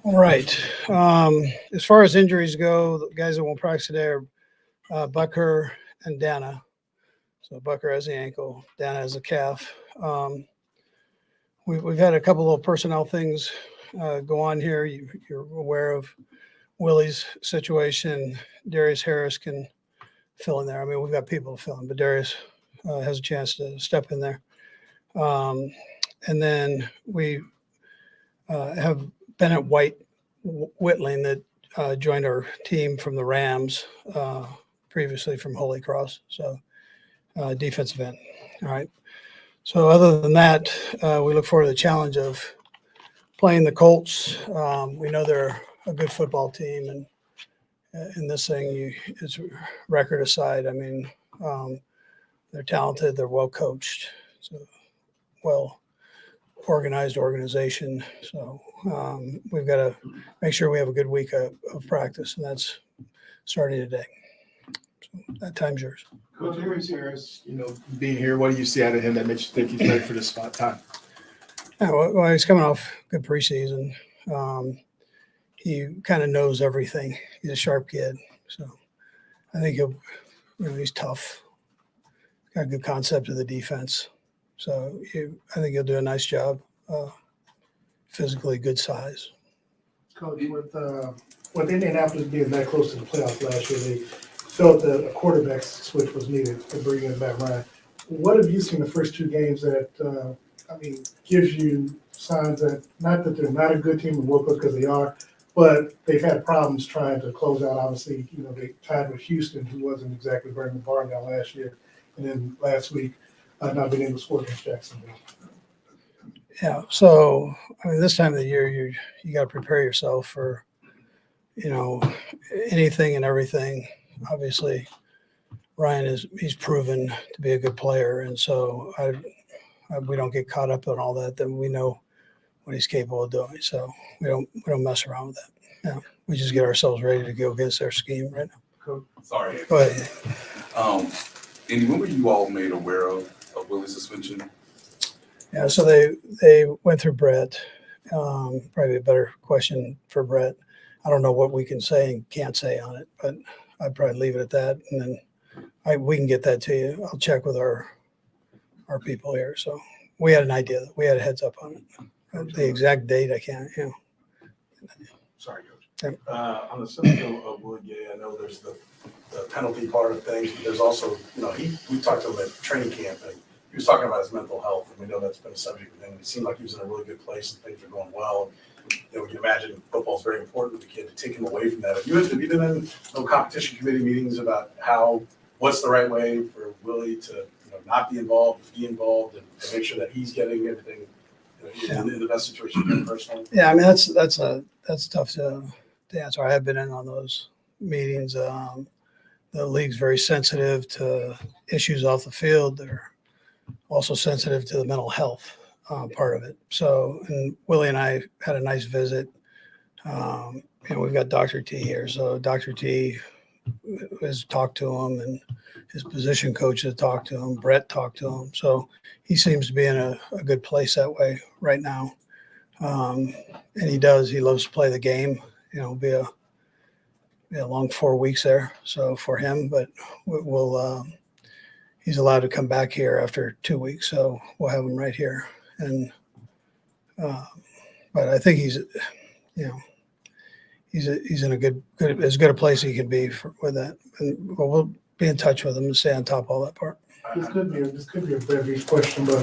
All right. As far as injuries go, the guys that won't practice today are Bucker and Dana. So Bucker has the ankle, Dana has the calf. We've had a couple of personnel things go on here. You're aware of Willie's situation. Darius Harris can fill in there. I mean, we've got people to fill in, but Darius has a chance to step in there. And then we have Bennett Whitling that joined our team from the Rams, previously from Holy Cross. So defensive end. All right. So other than that, we look forward to the challenge of playing the Colts. We know they're a good football team, and in this thing, it's record aside. I mean, they're talented. They're well coached. It's a well organized organization. So we've got to make sure we have a good week of practice, and that's starting today. So that time's yours. Coach Harris, being here, what do you see out of him that makes you think he's ready for this spot time? Yeah, well, he's coming off good preseason. He kind of knows everything. He's a sharp kid, so I think he's tough. Got a good concept of the defense, so I think he'll do a nice job. Physically, good size. Coach, with Indianapolis being that close to the playoffs last year, they felt that a quarterback switch was needed to bring in Matt Ryan. What have you seen the first two games that, gives you signs that not that they're not a good team to work with, because they are, but they've had problems trying to close out. Obviously, they tied with Houston, who wasn't exactly burning the barn down last year, and then last week not being able to score against Jacksonville. Yeah, so this time of the year, you got to prepare yourself for, anything and everything. Obviously, Ryan he's proven to be a good player, and so we don't get caught up on all that. Then we know what he's capable of doing, so we don't mess around with that. Yeah, we just get ourselves ready to go against their scheme right now. Cool. Sorry. Go ahead. Andy, when were you all made aware of Willie's suspension? Yeah, so they went through Brett. Probably a better question for Brett. I don't know what we can say and can't say on it, but I'd probably leave it at that, and then we can get that to you. I'll check with our people here. So we had an idea. We had a heads up on it. The exact date, I can't. Sorry, Coach. Yep. On the subject of Willie Gay, I know there's the penalty part of things. But there's also, we talked to him at training camp, and he was talking about his mental health, and we know that's been a subject with him. It seemed like he was in a really good place, and things are going well. We can imagine football is very important to the kid. To take him away from that, have you been in no competition committee meetings about what's the right way for Willie to not be involved, be involved, and make sure that he's getting everything in the best situation for him personally? Yeah, I mean that's tough to answer. I have been in on those meetings. The league's very sensitive to issues off the field. They're also sensitive to the mental health part of it. So, and Willie and I had a nice visit. We've got Dr. T here. So Dr. T has talked to him, and his position coach has talked to him. Brett talked to him. So he seems to be in a good place that way right now. And he loves to play the game. Be a long 4 weeks there. So for him, but he's allowed to come back here after 2 weeks. So we'll have him right here. And, but I think he's in a good as good a place he can be with that. And we'll be in touch with him and stay on top of all that part. This could be a very brief question, but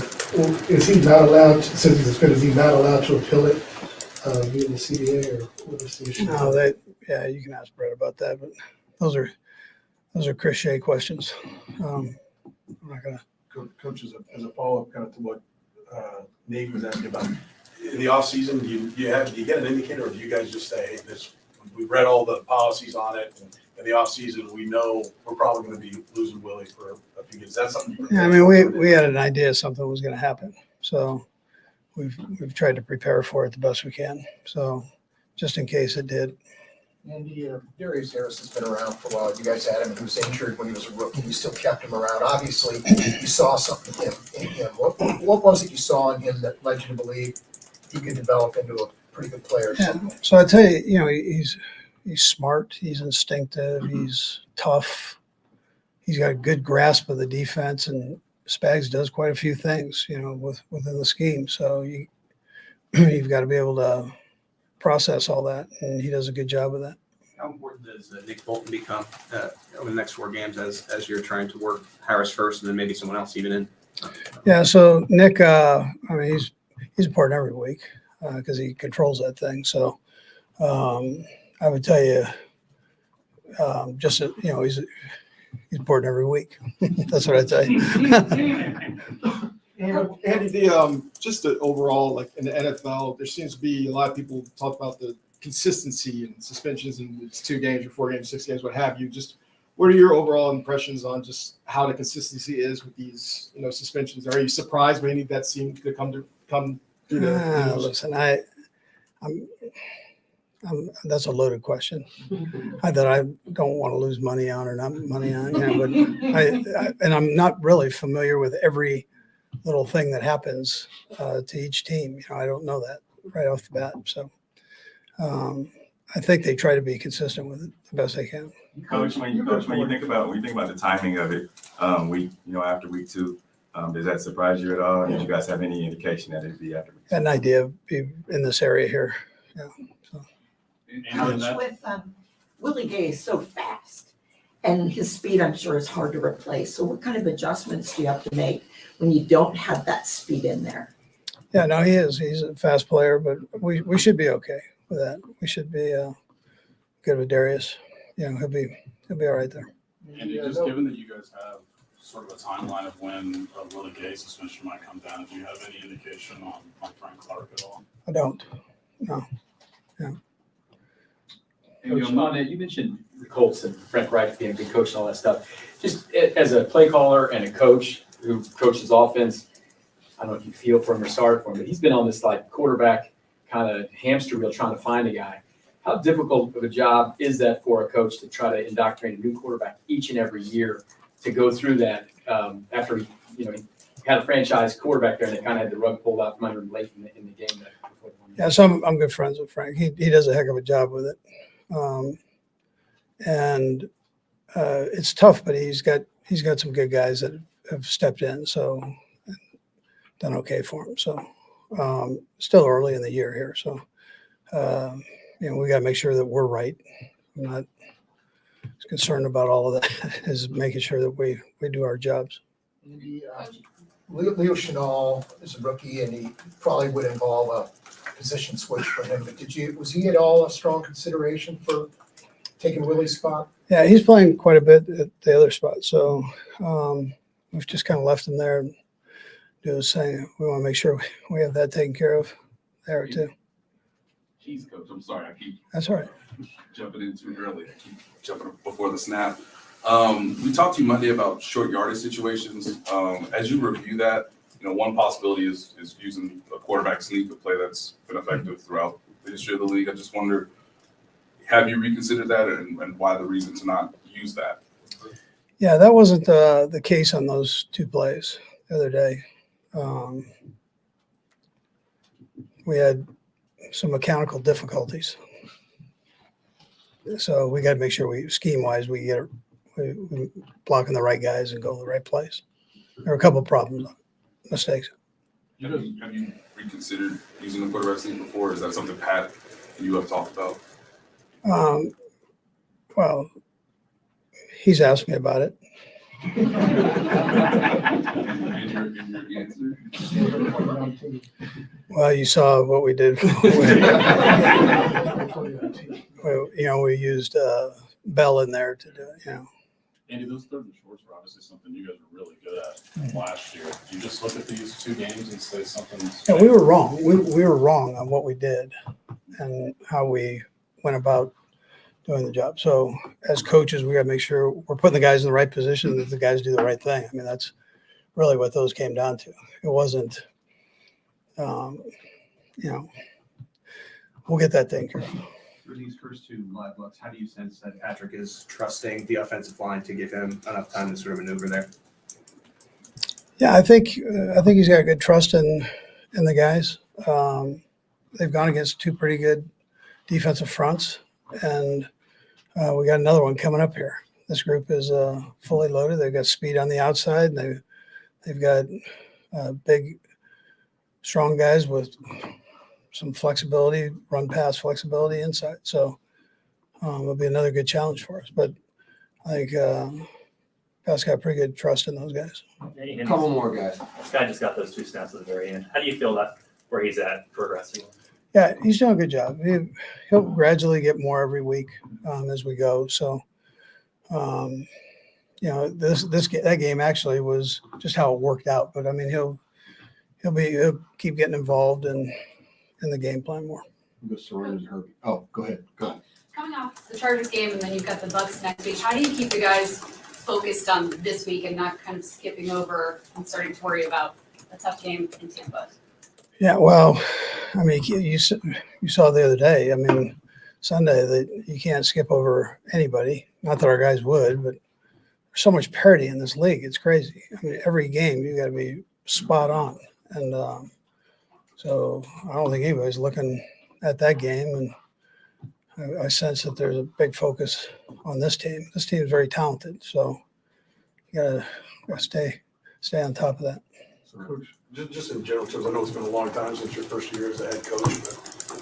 is he not allowed, since he's suspended, is he not allowed to appeal it via the CBA, or what is the issue? No, you can ask Brett about that, but those are Chris Shea questions. I'm not gonna. Coach, as a follow-up kind of to what Nate was asking about, in the offseason, do you get an indicator, or do you guys just say, hey, we've read all the policies on it, and in the offseason, we know we're probably going to be losing Willie for a few years? That's something. Yeah, I mean, we had an idea something was going to happen, so we've tried to prepare for it the best we can. So just in case it did. Andy, Darius Harris has been around for a while. You guys had him. He was injured when he was a rookie. You still kept him around. Obviously, you saw something in him. What was it you saw in him that led you to believe he could develop into a pretty good player. Yeah. So I tell you, he's smart, he's instinctive, he's tough, he's got a good grasp of the defense, and Spags does quite a few things, within the scheme. So you've got to be able to process all that, and he does a good job of that. How important does Nick Bolton become over the next 4 games as you're trying to work Harris first and then maybe someone else even in? Yeah, so Nick, he's important every week because he controls that thing. So I would tell you, he's important every week. That's what I'd say. Andy, just the overall, like in the NFL, there seems to be a lot of people talk about the consistency and suspensions, and it's 2 games or 4 games, 6 games, what have you. Just what are your overall impressions on just how the consistency is with these, suspensions? Are you surprised by any that seem to come through the? Listen, I'm that's a loaded question that I don't want to lose money on or not money on. But and I'm not really familiar with every little thing that happens to each team. I don't know that right off the bat. So I think they try to be consistent with it the best they can. Coach, when you think about the timing of it, after week 2, does that surprise you at all? Did you guys have any indication that it'd be after week 2? Had an idea of being in this area here. Yeah. So. Coach, with Willie Gay is so fast, and his speed, I'm sure, is hard to replace. So what kind of adjustments do you have to make when you don't have that speed in there? Yeah, no, he is. He's a fast player, but we should be okay with that. We should be good with Darius. He'll be all right there. And just given that you guys have sort of a timeline of when a Willie Gay suspension might come down, do you have any indication on Frank Clark at all? I don't. No. Yeah. Coach, on it, you mentioned the Colts and Frank Reich being a good coach and all that stuff. Just as a play caller and a coach who coaches offense, I don't know if you feel for him or sorry for him, but he's been on this quarterback kind of hamster wheel trying to find a guy. How difficult of a job is that for a coach to try to indoctrinate a new quarterback each and every year to go through that after he had a franchise quarterback there and they kind of had the rug pulled out from under him late in the game? Yeah, so I'm good friends with Frank. He does a heck of a job with it. And it's tough, but he's got some good guys that have stepped in, so done okay for him. So still early in the year here, so we got to make sure that we're right. I'm not concerned about all of that. Is making sure that we do our jobs. Leo Chenal is a rookie, and he probably would involve a position switch for him. But was he at all a strong consideration for taking Willie's spot? Yeah, he's playing quite a bit at the other spot. So we've just kind of left him there and do the same. We want to make sure we have that taken care of there too. Jeez, Coach, I'm sorry. I keep That's all right. jumping in too early. I keep jumping before the snap. We talked to you Monday about short yardage situations. As you review that, one possibility is using a quarterback sneak, a play that's been effective throughout the history of the league. I just wonder, have you reconsidered that and why the reason to not use that? Yeah, that wasn't the case on those 2 plays the other day. We had some mechanical difficulties. So we got to make sure scheme-wise, we blocking the right guys and go to the right place. There were a couple of problems, mistakes. Have you reconsidered using a quarterback sneak before? Is that something Pat and you have talked about? Well, he's asked me about it. And your answer? Well, you saw what we did. We used Bell in there to do it, Andy, those third and shorts were obviously something you guys were really good at last year. Do you just look at these 2 games and say something? Yeah, we were wrong. We were wrong on what we did and how we went about doing the job. So as coaches, we got to make sure we're putting the guys in the right position, that the guys do the right thing. I mean, that's really what those came down to. It wasn't, we'll get that taken care of. For these first 2 live looks, how do you sense that Patrick is trusting the offensive line to give him enough time to sort of maneuver there? Yeah, I think he's got good trust in the guys. they've gone against two pretty good defensive fronts, and we got another one coming up here. This group is fully loaded. They've got speed on the outside, and they've got big, strong guys with some flexibility, run pass flexibility inside. So it'll be another good challenge for us. But I think Pat's got pretty good trust in those guys. Couple more guys. This guy just got those 2 snaps at the very end. How do you feel that where he's at progressing? Yeah, he's doing a good job. He'll gradually get more every week as we go. So, that game actually was just how it worked out. But I mean, he'll keep getting involved in the game plan more. Oh, go ahead. Coming off the Chargers game, and then you've got the Bucs next week. How do you keep the guys focused on this week and not kind of skipping over and starting to worry about a tough game in Tampa? Yeah, well, I mean, you saw the other day. I mean, Sunday that you can't skip over anybody. Not that our guys would, but there's so much parity in this league. It's crazy. I mean, every game you got to be spot on, and so I don't think anybody's looking at that game. And I sense that there's a big focus on this team. This team is very talented, so you gotta stay on top of that. Coach, just in general terms, I know it's been a long time since your first year as a head coach,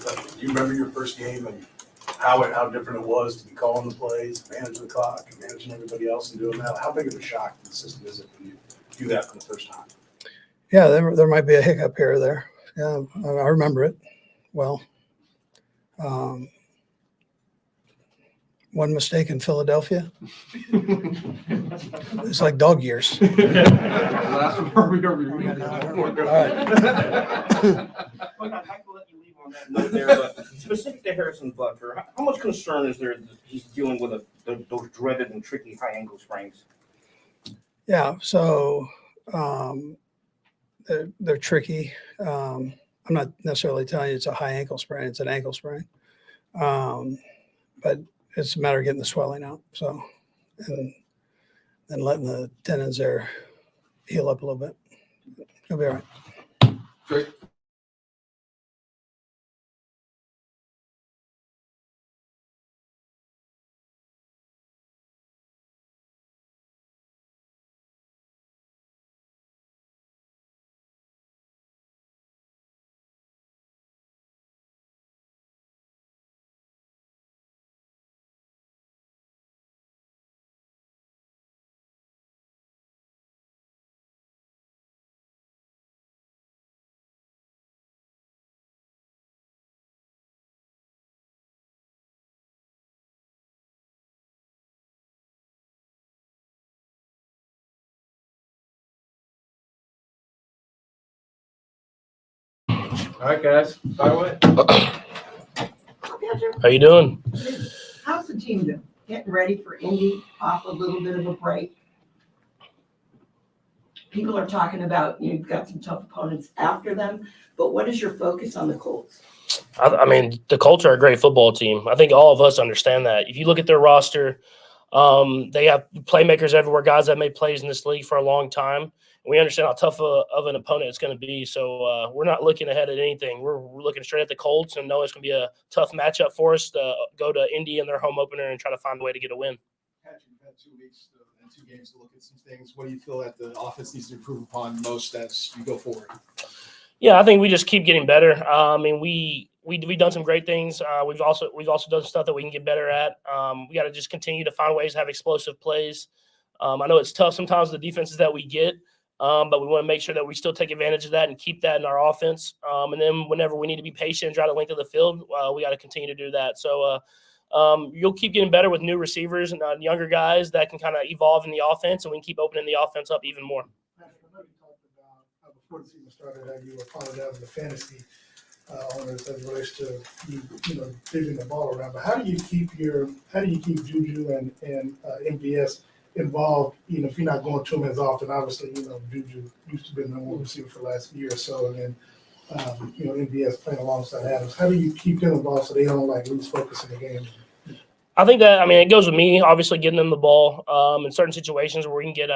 but do you remember your first game and how different it was to be calling the plays, managing the clock, and managing everybody else and doing that? How big of a shock to the system is it when you do that for the first time? Yeah, there might be a hiccup here or there. Yeah, I remember it well. One mistake in Philadelphia. It's like dog years. Last one. All right. Look, I'd like to let you leave on that note there, but specific to Harrison Butker, how much concern is there that he's dealing with those dreaded and tricky high ankle sprains? Yeah, so they're tricky. I'm not necessarily telling you it's a high ankle sprain; it's an ankle sprain. But it's a matter of getting the swelling out. So, and then letting the tendons there heal up a little bit. He'll be all right. Great. All right, guys, fire away. How you doing? How's the team doing? Getting ready for Indy, off a little bit of a break. People are talking about you've got some tough opponents after them, but what is your focus on the Colts? I mean, the Colts are a great football team. I think all of us understand that. If you look at their roster, they have playmakers everywhere, guys that made plays in this league for a long time. We understand how tough of an opponent it's going to be. So we're not looking ahead at anything. We're looking straight at the Colts and know it's going to be a tough matchup for us to go to Indy in their home opener and try to find a way to get a win. Patrick, you've had 2 weeks and 2 games to look at some things. What do you feel that the offense needs to improve upon most as you go forward? Yeah, I think we just keep getting better. I mean, we've done some great things. We've also done stuff that we can get better at. We got to just continue to find ways to have explosive plays. I know it's tough sometimes the defenses that we get, but we want to make sure that we still take advantage of that and keep that in our offense. And then whenever we need to be patient and try to length of the field, we got to continue to do that. So you'll keep getting better with new receivers and younger guys that can kind of evolve in the offense, and we can keep opening the offense up even more. Before the season started, how you were calling out the fantasy owners as it relates to you digging the ball around. But how do you keep JuJu and MVS involved? If you're not going to them as often, obviously, JuJu used to be the number one receiver for the last year or so, and then MVS playing alongside Adams. How do you keep them involved so they don't lose focus in the game? I think that, I mean, it goes with me, obviously getting them the ball in certain situations where we can get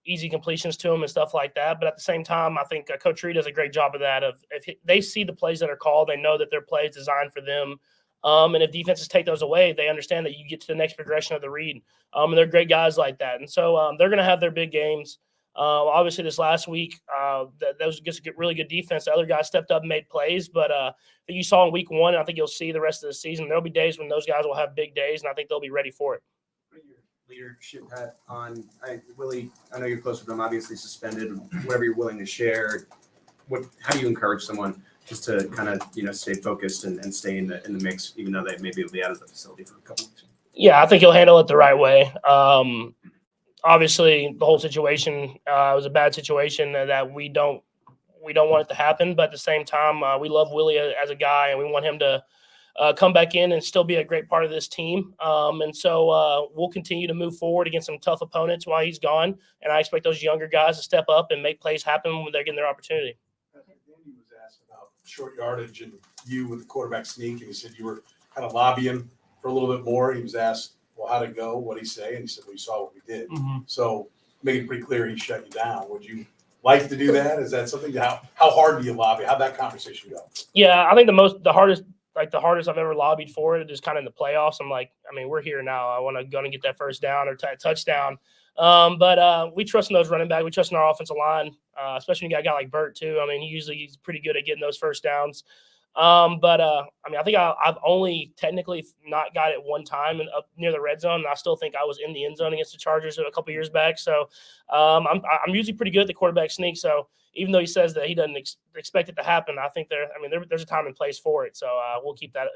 easy completions to them and stuff like that. But at the same time, I think Coach Reid does a great job of that. They see the plays that are called, they know that their play is designed for them. And if defenses take those away, they understand that you get to the next progression of the read. And they're great guys like that. And so they're going to have their big games. Obviously, this last week, that was just a really good defense. The other guys stepped up and made plays, but that you saw in week 1, and I think you'll see the rest of the season. There'll be days when those guys will have big days, and I think they'll be ready for it. Leadership hat on Willie. I know you're close with him, obviously suspended. Whatever you're willing to share, how do you encourage someone just to kind of stay focused and stay in the mix, even though they maybe will be out of the facility for a couple weeks? Yeah, I think he'll handle it the right way. Obviously, the whole situation was a bad situation that we don't want it to happen. But at the same time, we love Willie as a guy, and we want him to come back in and still be a great part of this team. And so we'll continue to move forward against some tough opponents while he's gone. And I expect those younger guys to step up and make plays happen when they're getting their opportunity. I think Danny was asked about short yardage and you with the quarterback sneak, and he said you were kind of lobbying for a little bit more. He was asked, well, how'd it go? What'd he say? And he said, well, you saw what we did. Mm-hmm. So make it pretty clear he shut you down. Would you like to do that? Is that something how hard do you lobby? How'd that conversation go? Yeah, I think the hardest I've ever lobbied for it is kind of in the playoffs. I'm like, I mean, we're here now. I want to go and get that first down or touchdown. But we trust in those running back. We trust in our offensive line, especially when you got a guy like Burt too. I mean, he's pretty good at getting those first downs. But I mean, I think I've only technically not got it one time and up near the red zone. And I still think I was in the end zone against the Chargers a couple years back. So I'm usually pretty good at the quarterback sneak. So even though he says that he doesn't expect it to happen, I think there's a time and place for it. So I'll keep that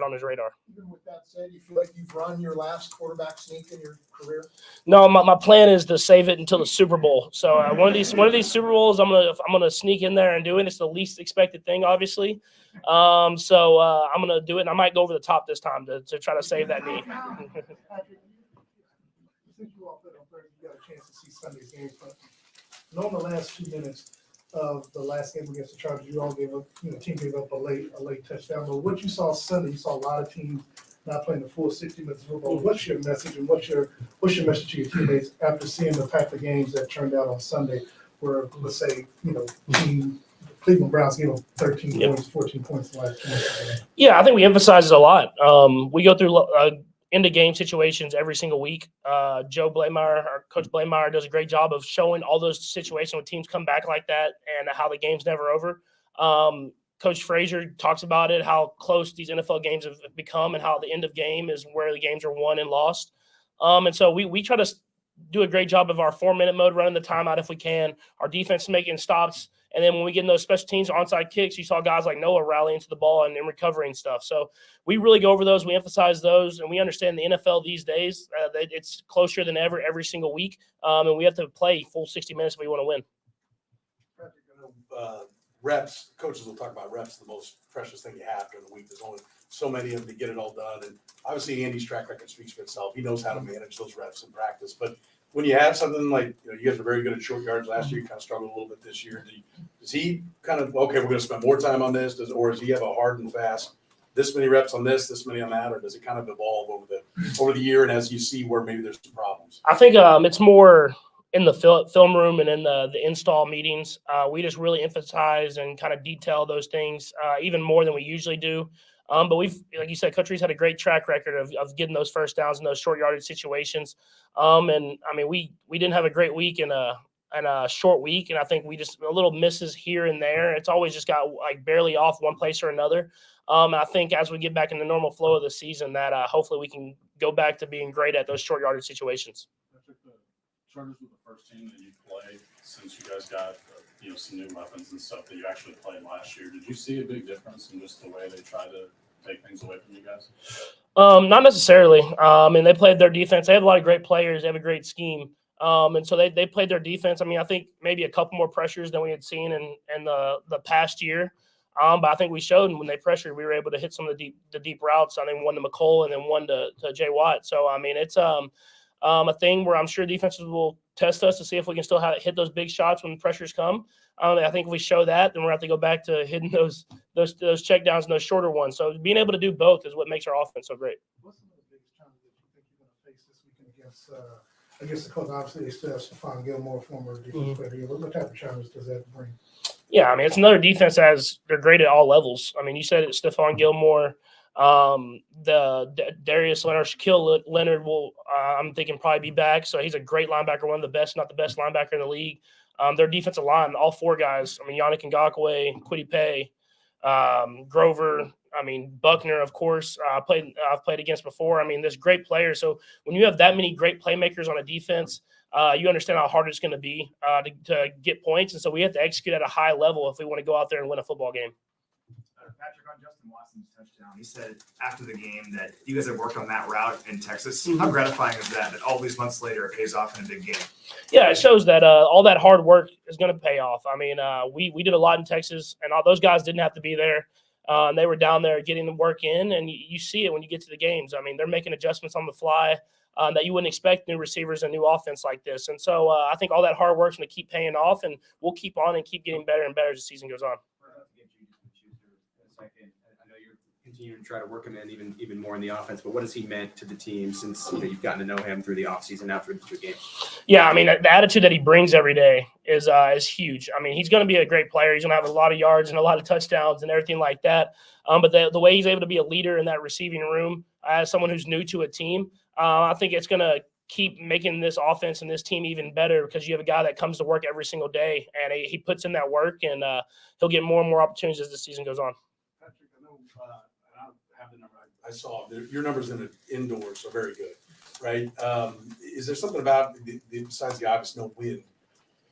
on his radar. Even with that said, you feel like you've run your last quarterback sneak in your career? No, my plan is to save it until the Super Bowl. So one of these Super Bowls, I'm gonna sneak in there and do it. It's the least expected thing, obviously. So I'm gonna do it, and I might go over the top this time to try to save that knee. Since you all played on Thursday, you got a chance to see Sunday's games, but knowing the last 2 minutes of the last game against the Chargers, you all gave up, team gave up a late touchdown. But what you saw Sunday, you saw a lot of teams not playing the full 60 minutes of football. What's your message, and what's your message to your teammates after seeing the type of games that turned out on Sunday, where let's say Cleveland Browns gave them 13 points, 14 points in the last 20 minutes? Yeah, I think we emphasize it a lot. We go through into game situations every single week. Coach Blameyer does a great job of showing all those situations when teams come back like that and how the game's never over. Coach Frazier talks about it, how close these NFL games have become and how the end of game is where the games are won and lost. And so we try to do a great job of our 4-minute mode, running the timeout if we can. Our defense making stops. And then when we get in those special teams onside kicks, you saw guys like Noah rallying to the ball and recovering stuff. So we really go over those. We emphasize those. And we understand the NFL these days, it's closer than ever every single week. And we have to play full 60 minutes if we want to win. Patrick, reps, coaches will talk about reps, the most precious thing you have during the week. There's only so many of them to get it all done. And obviously Andy's track record speaks for itself. He knows how to manage those reps in practice. But when you have something like, you guys were very good at short yards last year, you kind of struggled a little bit this year. Does he kind of, okay, we're going to spend more time on this, or does he have a hard and fast, this many reps on this many on that, or does it kind of evolve over the year and as you see where maybe there's some problems? I think it's more in the film room and in the install meetings. We just really emphasize and kind of detail those things even more than we usually do. But we've, like you said, Coach Reid's had a great track record of getting those first downs in those short yardage situations. And I mean, we didn't have a great week in a short week, and I think we just a little misses here and there. It's always just got like barely off one place or another. I think as we get back in the normal flow of the season, that hopefully we can go back to being great at those short yardage situations. The Chargers were the first team that you played since you guys got some new weapons and stuff that you actually played last year. Did you see a big difference in just the way they try to take things away from you guys? Not necessarily. And they played their defense. They have a lot of great players. They have a great scheme. And so they played their defense. I mean, I think maybe a couple more pressures than we had seen in the past year. But I think we showed when they pressured, we were able to hit some of the deep routes. I think one to McCole and then one to Jay Watt. So, I mean, it's a thing where I'm sure defenses will test us to see if we can still hit those big shots when pressures come. I think if we show that, then we're going to have to go back to hitting those check downs and those shorter ones. So being able to do both is what makes our offense so great. What's some of the biggest challenges that offense. I guess the coach, obviously, they still have Stephon Gilmore, former defense player. Here. What type of challenge does that bring? Yeah, I mean, it's another defense they're great at all levels. I mean, you said it's Stephon Gilmore, Darius Leonard, Shaquille Leonard will, I'm thinking, probably be back. So he's a great linebacker, one of the best, not the best linebacker in the league. Their defensive line, all four guys. I mean, Yannick Ngakoue, Kwity Paye, Grover. I mean, Buckner, of course. I've played against before. I mean, there's great players. So when you have that many great playmakers on a defense, you understand how hard it's going to be to get points. And so we have to execute at a high level if we want to go out there and win a football game. Patrick, on Justin Watson's touchdown, he said after the game that you guys had worked on that route in Texas. Mm-hmm. How gratifying is that all these months later it pays off in a big game? Yeah, it shows that all that hard work is going to pay off. I mean, we did a lot in Texas, and all those guys didn't have to be there. And they were down there getting the work in, and you see it when you get to the games. I mean, they're making adjustments on the fly that you wouldn't expect new receivers and new offense like this. And so I think all that hard work is going to keep paying off, and we'll keep on and keep getting better and better as the season goes on. I know you're continuing to try to work him in even more in the offense, but what has he meant to the team since you've gotten to know him through the offseason after the two games? Yeah, I mean, the attitude that he brings every day is huge. I mean, he's going to be a great player. He's going to have a lot of yards and a lot of touchdowns and everything like that. But the way he's able to be a leader in that receiving room as someone who's new to a team, I think it's going to keep making this offense and this team even better because you have a guy that comes to work every single day, and he puts in that work, and he'll get more and more opportunities as the season goes on. Patrick, I know, I don't have the number. I saw your numbers in the indoors are very good, right? Is there something about besides the obvious no win,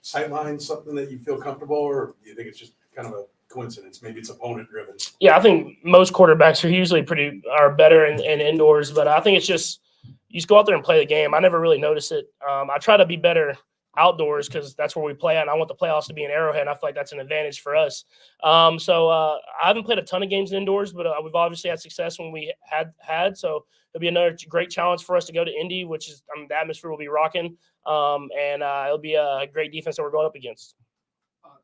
Sideline something that you feel comfortable, or do you think it's just kind of a coincidence? Maybe it's opponent driven. Yeah, I think most quarterbacks are usually are better in indoors, but I think it's just you just go out there and play the game. I never really notice it. I try to be better outdoors because that's where we play at, and I want the playoffs to be in Arrowhead. And I feel like that's an advantage for us. So I haven't played a ton of games indoors, but we've obviously had success when we had. So it'll be another great challenge for us to go to Indy, which is the atmosphere will be rocking, and it'll be a great defense that we're going up against.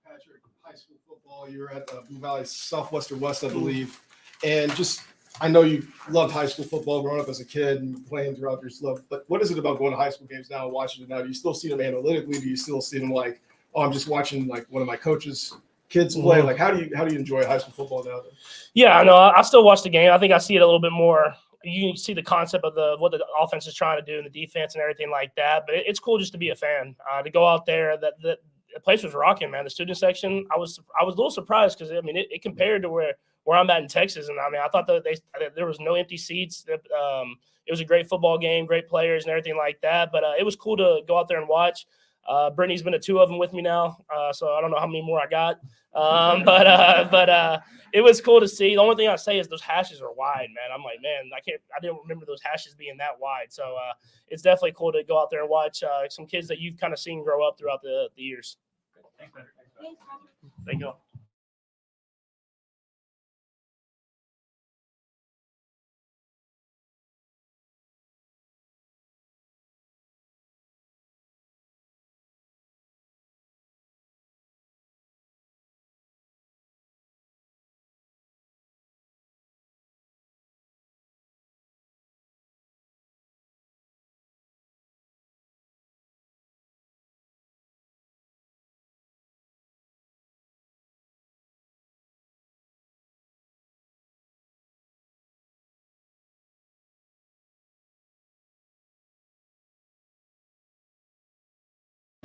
Patrick, high school football, you were at the Blue Valley Southwestern West, I believe, and just I know you loved high school football growing up as a kid and playing throughout your love, but what is it about going to high school games now and watching it now? Do you still see them analytically? Do you still see them like, oh, I'm just watching like one of my coach's kids play? Like, how do you enjoy high school football now? Yeah, no, I still watch the game. I think I see it a little bit more. You can see the concept of what the offense is trying to do and the defense and everything like that. But it's cool just to be a fan, to go out there. The place was rocking, man. The student section, I was a little surprised because I mean it compared to where I'm at in Texas, and I mean I thought that there was no empty seats. It was a great football game, great players and everything like that. But it was cool to go out there and watch. Brittany's been to two of them with me now, so I don't know how many more I got. But it was cool to see. The only thing I say is those hashes are wide, man. I'm like, man, I didn't remember those hashes being that wide. So it's definitely cool to go out there and watch some kids that you've kind of seen grow up throughout the years. Thanks, Patrick. Thank you all.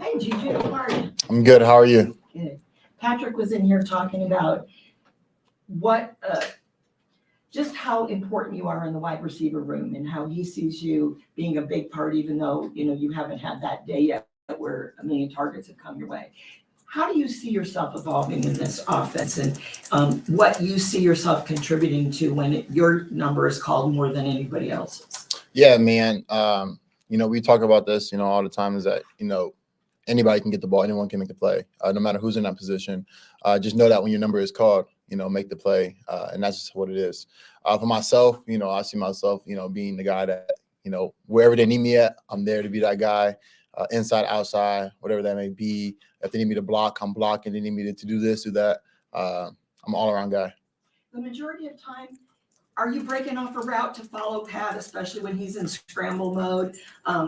Hi, JuJu. How are you? I'm good. How are you? Good. Patrick was in here talking about just how important you are in the wide receiver room and how he sees you being a big part, even though, you haven't had that day yet where 1 million targets have come your way. How do you see yourself evolving in this offense and what you see yourself contributing to when your number is called more than anybody else's? Yeah, man. We talk about this, all the time is that, anybody can get the ball. Anyone can make the play, no matter who's in that position. Just know that when your number is called, make the play. And that's just what it is. For myself, I see myself, being the guy that, wherever they need me at, I'm there to be that guy, inside, outside, whatever that may be. If they need me to block, I'm blocking. They need me to do this, do that. I'm an all-around guy. The majority of time, Are you breaking off a route to follow Pat, especially when he's in scramble mode?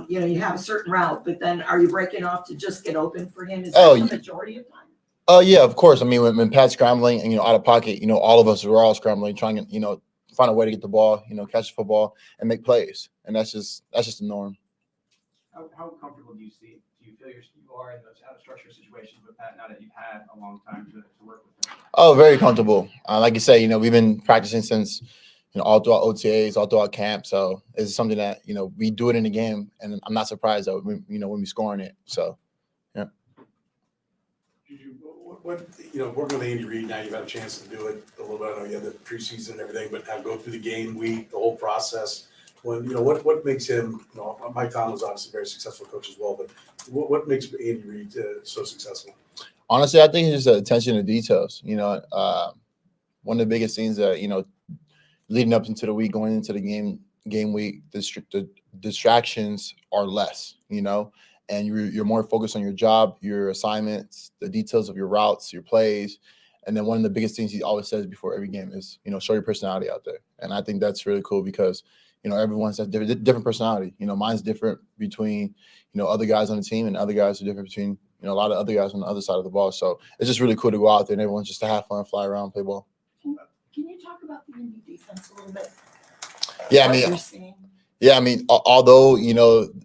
You have a certain route, but then are you breaking off to just get open for him? Is that the majority of time? Oh yeah, of course. I mean, when Pat's scrambling and out of pocket, all of us are all scrambling, trying to find a way to get the ball, catch the football and make plays, and that's just the norm. How comfortable do you feel you are in those out of structure situations with Pat now that you've had a long time to work with him? Oh, very comfortable. Like you say, we've been practicing since all throughout OTAs, all throughout camp. So it's something that we do it in the game, and I'm not surprised that when we scoring it. So yeah. What working with Andy Reid now, you've had a chance to do it a little bit. I know you had the preseason and everything, but have go through the game week, the whole process. When what makes him? Mike Tomlin was obviously a very successful coach as well, but what makes Andy Reid so successful? Honestly, I think it's just attention to details. One of the biggest things that leading up into the week, going into the game week, the distractions are less. And you're more focused on your job, your assignments, the details of your routes, your plays. And then one of the biggest things he always says before every game is, show your personality out there. And I think that's really cool because, everyone's has different personality. Mine's different between, other guys on the team, and other guys are different between, a lot of other guys on the other side of the ball. So it's just really cool to go out there and everyone's just to have fun, fly around, play ball. Can you talk about the Indy defense a little bit? Yeah, What you're seeing? Yeah, I mean, although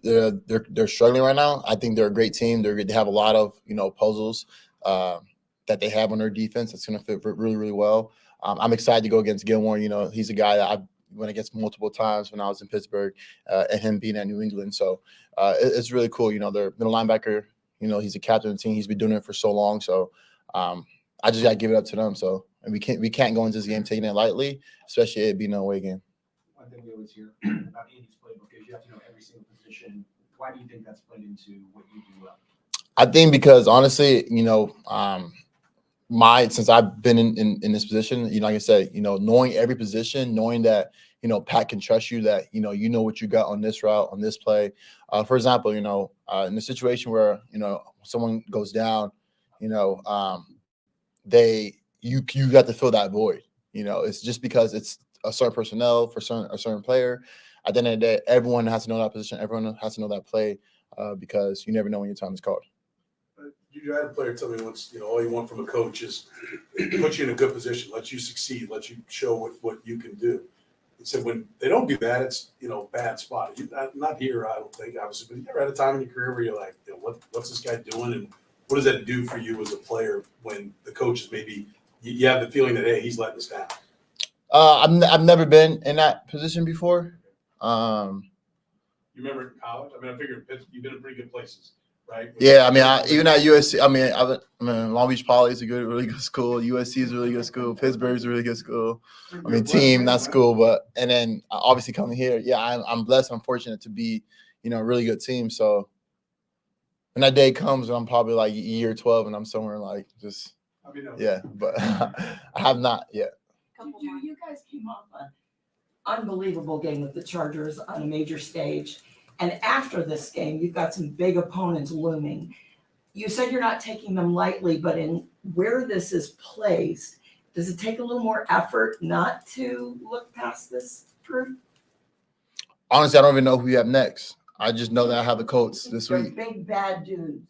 they're struggling right now, I think they're a great team. They have a lot of puzzles that they have on their defense that's going to fit really, really well. I'm excited to go against Gilmore. He's a guy that I went against multiple times when I was in Pittsburgh, and him being at New England. So it's really cool. Their middle linebacker, he's a captain of the team. He's been doing it for so long. So I just got to give it up to them. So and we can't go into this game taking it lightly, especially it being an away game. One thing we always hear about Andy's playbook is you have to know every single position. Why do you think that's played into what you do well? I think because honestly, since I've been in this position, like I said, knowing every position, knowing that Pat can trust you, that you know what you got on this route, on this play. For example, in a situation where someone goes down, you got to fill that void. It's just because it's a certain personnel for a certain player. At the end of the day, everyone has to know that position. Everyone has to know that play because you never know when your time is called. You had a player tell me once, all you want from a coach is put you in a good position, let you succeed, let you show what you can do. He said when they don't do that, it's bad spot. Not here, I don't think, obviously, but you ever had a time in your career where you're like, what's this guy doing, and what does that do for you as a player when the coach is maybe you have the feeling that hey, he's letting us down? I've never been in that position before. You remember in college? I mean, I figured you've been in pretty good places. Right. Yeah, I mean, even at USC, I mean, Long Beach Poly is a really good school. USC is a really good school. Pittsburgh is a really good school. I mean, team, not school, and then obviously coming here, yeah, I'm blessed. I'm fortunate to be, a really good team. So when that day comes, I'm probably like year 12, and I'm somewhere like just, yeah, but I have not yet. You guys came off an unbelievable game with the Chargers on a major stage. And after this game, you've got some big opponents looming. You said you're not taking them lightly, but in where this is placed, does it take a little more effort not to look past this through? Honestly, I don't even know who you have next. I just know that I have the Colts this They're week. big bad dudes.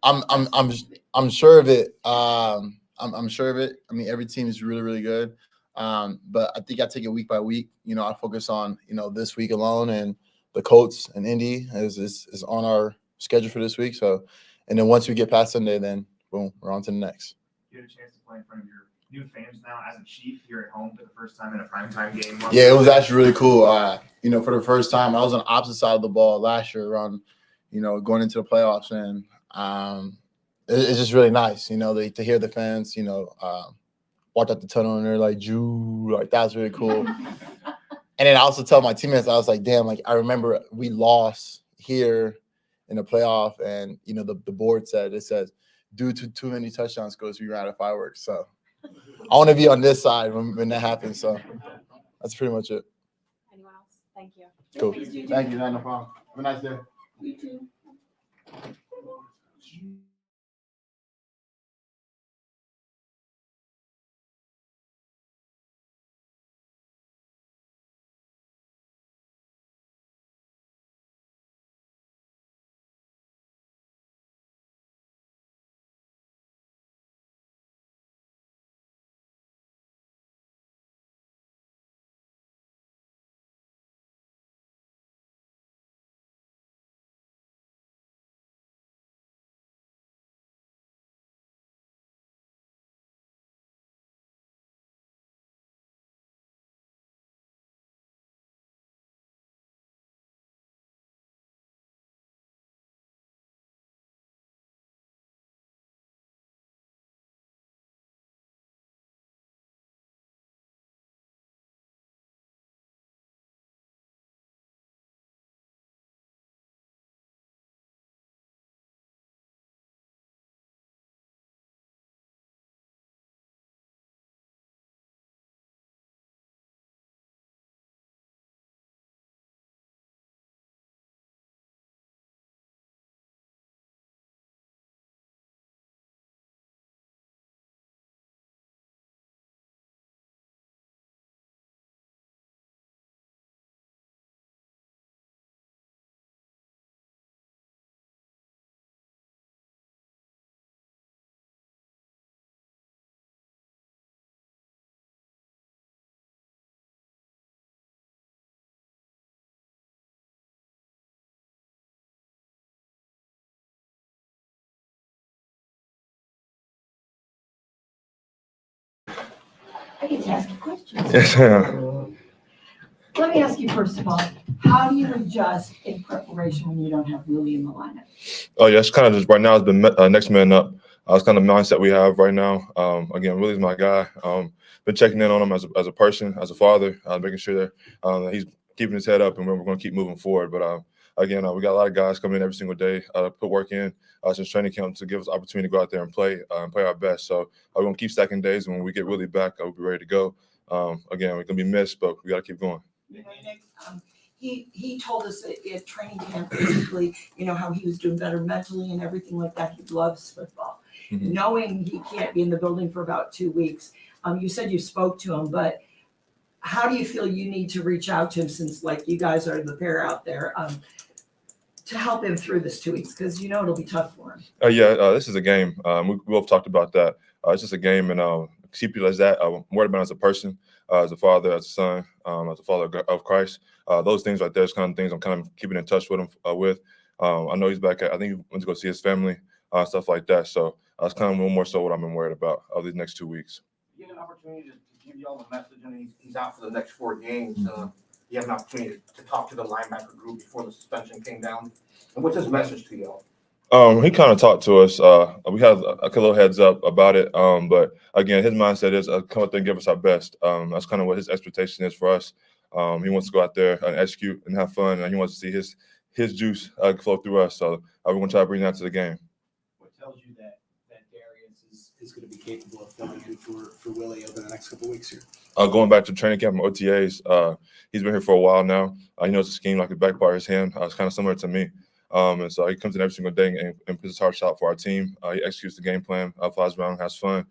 I'm sure of it. I'm sure of it. I mean, every team is really, really good. But I think I take it week by week. I focus on this week alone, and the Colts and Indy is on our schedule for this week. So, and then once we get past Sunday, then boom, we're on to the next. You had a chance to play in front of your new fans now as a Chief here at home for the first time in a primetime game. Yeah, it was actually really cool. For the first time, I was on the opposite side of the ball last year around, going into the playoffs, and it's just really nice, to hear the fans, walk out the tunnel and they're like, "JuJu," like that's really cool. And then I also tell my teammates, I was like, damn, like I remember we lost here in the playoff, and the board says due to too many touchdown scores, we ran out of fireworks. So I want to be on this side when that happens. So that's pretty much it. Anyone else? Thank you. Cool. Thanks, JuJu. Thank you. No problem. Have a nice day. You too. I get to ask you questions. Yes, ma'am. Let me ask you first of all, how do you adjust in preparation when you don't have Willie in the lineup? Oh, yeah, it's kind of just right now. It's been next man up. It's kind of the mindset we have right now. Again, Willie's my guy. Been checking in on him as a person, as a father, making sure that he's keeping his head up, and we're going to keep moving forward. But again, we got a lot of guys coming in every single day, put work in since training camp to give us opportunity to go out there and play our best. So we're going to keep stacking days, and when we get Willie back, we'll be ready to go. Again, we're going to be missed, but we got to keep going. You know, Nick, he told us at training camp basically, you know, how he was doing better mentally and everything like that. He loves football. Mhm. Knowing he can't be in the building for about 2 weeks, you said you spoke to him, but how do you feel you need to reach out to him since, like, you guys are the pair out there to help him through this 2 weeks? Because you know it'll be tough for him. This is a game. We both talked about that. It's just a game, and keep it as that. I'm worried about him as a person, as a father, as a son, as a follower of Christ. Those things right there is kind of things I'm kind of keeping in touch with him with. I know he's back. I think he went to go see his family, stuff like that. So that's kind of a little more so what I'm worried about these next 2 weeks. You get an opportunity to give y'all the message, and he's out for the next 4 games. You have an opportunity to talk to the linebacker group before the suspension came down. And what's his message to y'all? He kind of talked to us. We had a little heads up about it. But again, his mindset is come out there and give us our best. That's kind of what his expectation is for us. He wants to go out there and execute and have fun, and he wants to see his juice flow through us. So we're going to try to bring that to the game. What tells you that Darius is going to be capable of filling in for Willie over the next couple of weeks here? Going back to training camp and OTAs, he's been here for a while now. He knows the scheme like the back part of his hand. It's kind of similar to me. And so he comes in every single day and puts his heart shot for our team. He executes the game plan, flies around, has fun,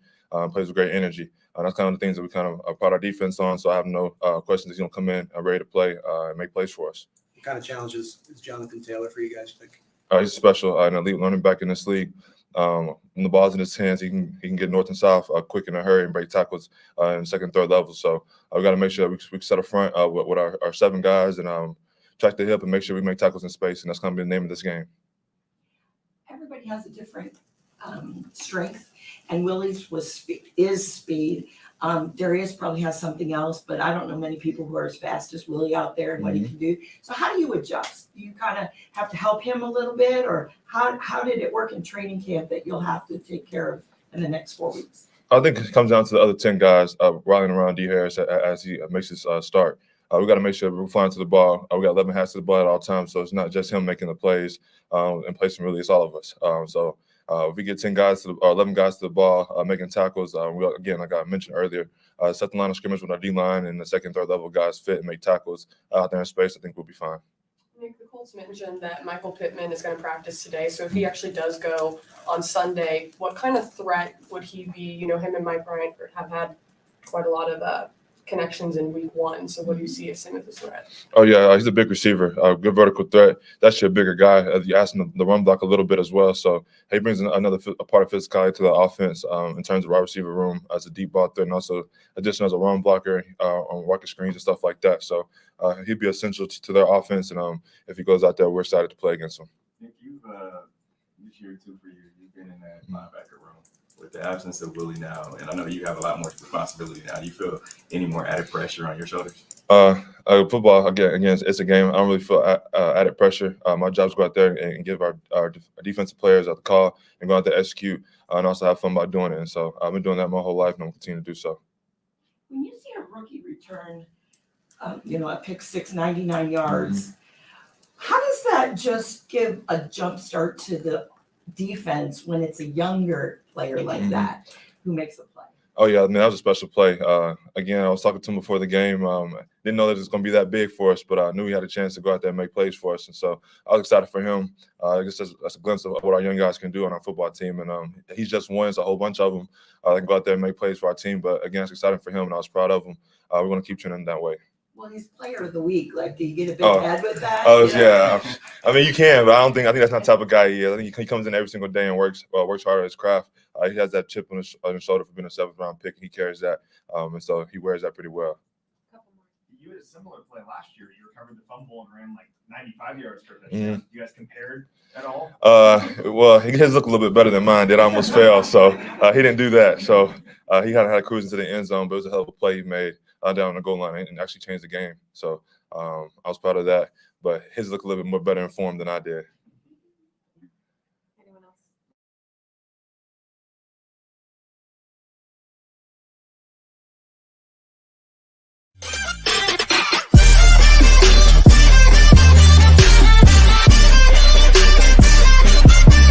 plays with great energy. And that's kind of the things that we kind of pride our defense on. So I have no questions. He's going to come in ready to play and make plays for us. What kind of challenges is Jonathan Taylor for you guys, think? He's special, an elite running back in this league. When the ball's in his hands, he can get north and south quick in a hurry and break tackles in second, third level. So we got to make sure that we set up front with our 7 guys and track the hip and make sure we make tackles in space. And that's going to be the name of this game. Everybody has a different strength, and Willie's is speed. Darius probably has something else, but I don't know many people who are as fast as Willie out there and what he can do. So how do you adjust? Do you kind of have to help him a little bit, or how did it work in training camp that you'll have to take care of in the next 4 weeks? I think it comes down to the other 10 guys rallying around D. Harris as he makes his start. We got to make sure we're flying to the ball. We got 11 hats to the ball at all times, so it's not just him making the plays and placing. Really, it's all of us. If we get 10 guys or 11 guys to the ball making tackles, again, like I mentioned earlier, set the line of scrimmage with our D-line and the second, third level guys fit and make tackles out there in space. I think we'll be fine. Nick, the Colts mentioned that Michael Pittman is going to practice today. So if he actually does go on Sunday, what kind of threat would he be? You know, him and Mike Bryant have had quite a lot of connections in week 1. So what do you see as him as a threat? Oh, yeah, he's a big receiver, good vertical threat. That's your bigger guy. You asked him to run block a little bit as well. So he brings another part of physicality to the offense in terms of wide receiver room as a deep ball threat, and also addition as a run blocker on rocket screens and stuff like that. So he'd be essential to their offense. And if he goes out there, we're excited to play against him. Nick, this year too for you, you've been in that linebacker room. With the absence of Willie now, and I know you have a lot more responsibility now, do you feel any more added pressure on your shoulders? Football, again, it's a game. I don't really feel added pressure. My job is to go out there and give our defensive players the call and go out there execute and also have fun by doing it. And so I've been doing that my whole life, and I'm continuing to do so. When you see a rookie return, a pick 6, 99 yards, how does that just give a jump start to the defense when it's a younger player like that who makes a play? Oh, yeah, that was a special play. Again, I was talking to him before the game. Didn't know that it was going to be that big for us, but I knew he had a chance to go out there and make plays for us. And so I was excited for him. I guess that's a glimpse of what our young guys can do on our football team. And he's just one. It's a whole bunch of them. They can go out there and make plays for our team. But, again, it's exciting for him, and I was proud of him. We're going to keep training that way. Well, he's player of the week. Like, do you get a big head with that? Yeah. I mean, you can, but I think that's not the type of guy he is. I think he comes in every single day and works hard at his craft. He has that chip on his shoulder for being a 7th round pick, and he carries that. And so he wears that pretty well. you had a similar play last year. You recovered the fumble and ran like 95 yards for a touchdown. You guys compared at all? Well, his looked a little bit better than mine did. I almost fell, so he didn't do that. So he kind of had a cruise into the end zone, but it was a hell of a play he made down the goal line and actually changed the game. So I was proud of that. But his looked a little bit more better informed than I did.